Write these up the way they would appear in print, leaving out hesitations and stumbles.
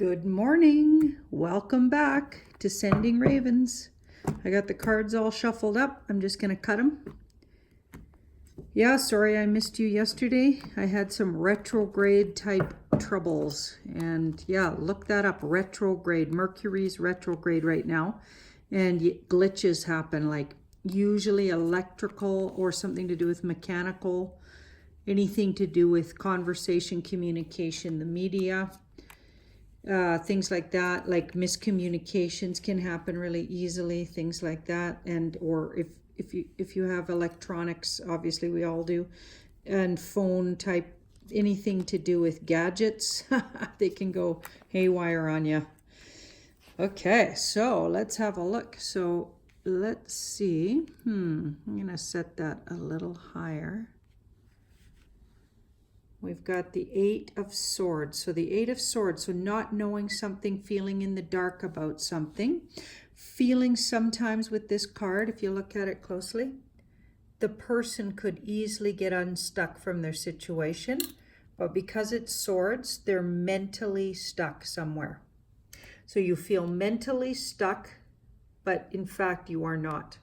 Good morning. Welcome back to Sending Ravens. I got the cards all shuffled up. I'm just going to cut them. Yeah, sorry I missed you yesterday. I had some retrograde type troubles. And yeah, look that up. Retrograde. Mercury's retrograde right now. And glitches happen, like usually electrical or something to do with mechanical. Anything to do with conversation, communication, the media. Things like that, like miscommunications can happen really easily, things like that. And or if you have electronics, obviously we all do, and phone type, anything to do with gadgets, they can go haywire on you. Okay, so let's have a look. So let's see. I'm gonna set that a little higher. We've got the Eight of Swords. So the Eight of Swords, so not knowing something, feeling in the dark about something. Feeling sometimes with this card, if you look at it closely, the person could easily get unstuck from their situation. But because it's swords, they're mentally stuck somewhere. So you feel mentally stuck, but in fact you are not.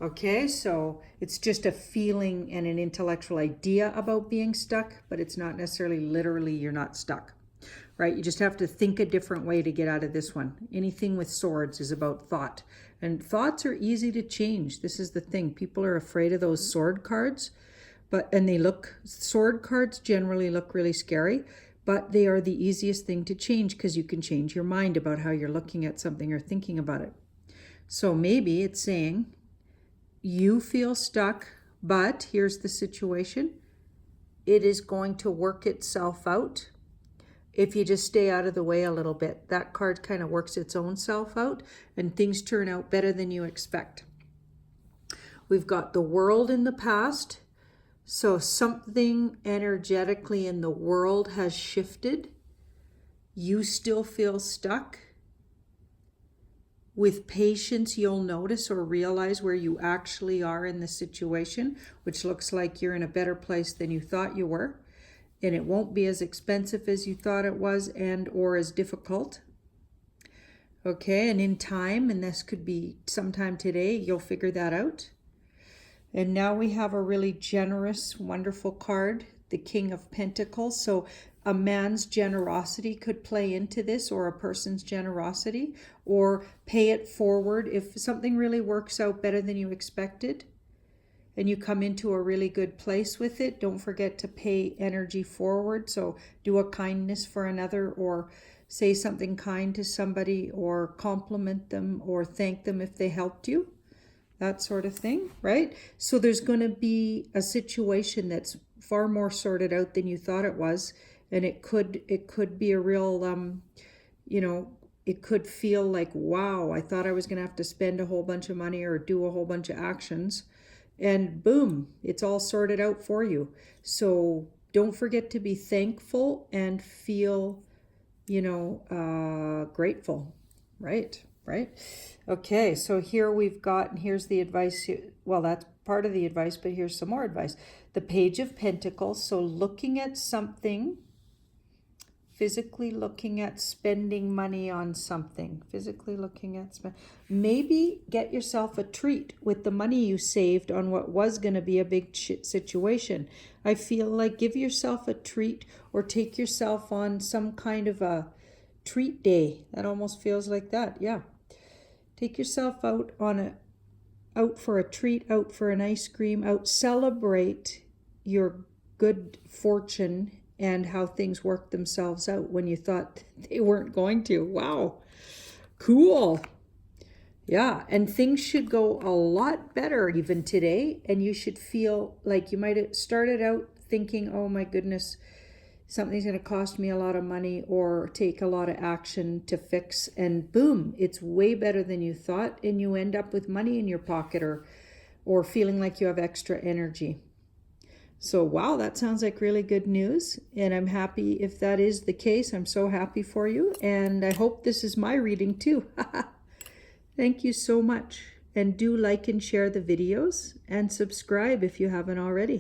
Okay, so it's just a feeling and an intellectual idea about being stuck, but it's not necessarily literally you're not stuck, right? You just have to think a different way to get out of this one. Anything with swords is about thought, and thoughts are easy to change. This is the thing. People are afraid of those sword cards, sword cards generally look really scary, but they are the easiest thing to change because you can change your mind about how you're looking at something or thinking about it. So maybe it's saying, you feel stuck, but here's the situation. It is going to work itself out if you just stay out of the way a little bit. That card kind of works its own self out and things turn out better than you expect. We've got the world in the past. So something energetically in the world has shifted. You still feel stuck. With patience, you'll notice or realize where you actually are in the situation, which looks like you're in a better place than you thought you were. And it won't be as expensive as you thought it was and or as difficult. Okay, and in time, and this could be sometime today, you'll figure that out. And now we have a really generous, wonderful card, the King of Pentacles. So a man's generosity could play into this, or a person's generosity, or pay it forward. If something really works out better than you expected and you come into a really good place with it, don't forget to pay energy forward. So do a kindness for another, or say something kind to somebody, or compliment them, or thank them if they helped you. That sort of thing, right? So there's going to be a situation that's far more sorted out than you thought it was. And it could be a real, it could feel like, wow, I thought I was going to have to spend a whole bunch of money or do a whole bunch of actions. And boom, it's all sorted out for you. So don't forget to be thankful and feel, grateful, right? Right? Okay, so here we've got, and here's the advice. Well, that's part of the advice, but here's some more advice. The Page of Pentacles. So looking at something, physically looking at spending money on something, maybe get yourself a treat with the money you saved on what was going to be a big situation. I feel like give yourself a treat, or take yourself on some kind of a treat day. That almost feels like that. Yeah. Take yourself out for a treat, out for an ice cream, celebrate your good fortune and how things work themselves out when you thought they weren't going to. Wow. Cool. Yeah, and things should go a lot better even today, and you should feel like you might have started out thinking, oh my goodness, something's going to cost me a lot of money or take a lot of action to fix, and boom, it's way better than you thought, and you end up with money in your pocket or feeling like you have extra energy. So wow, that sounds like really good news, and I'm happy if that is the case. I'm so happy for you, and I hope this is my reading too. Thank you so much, and do like and share the videos and subscribe if you haven't already.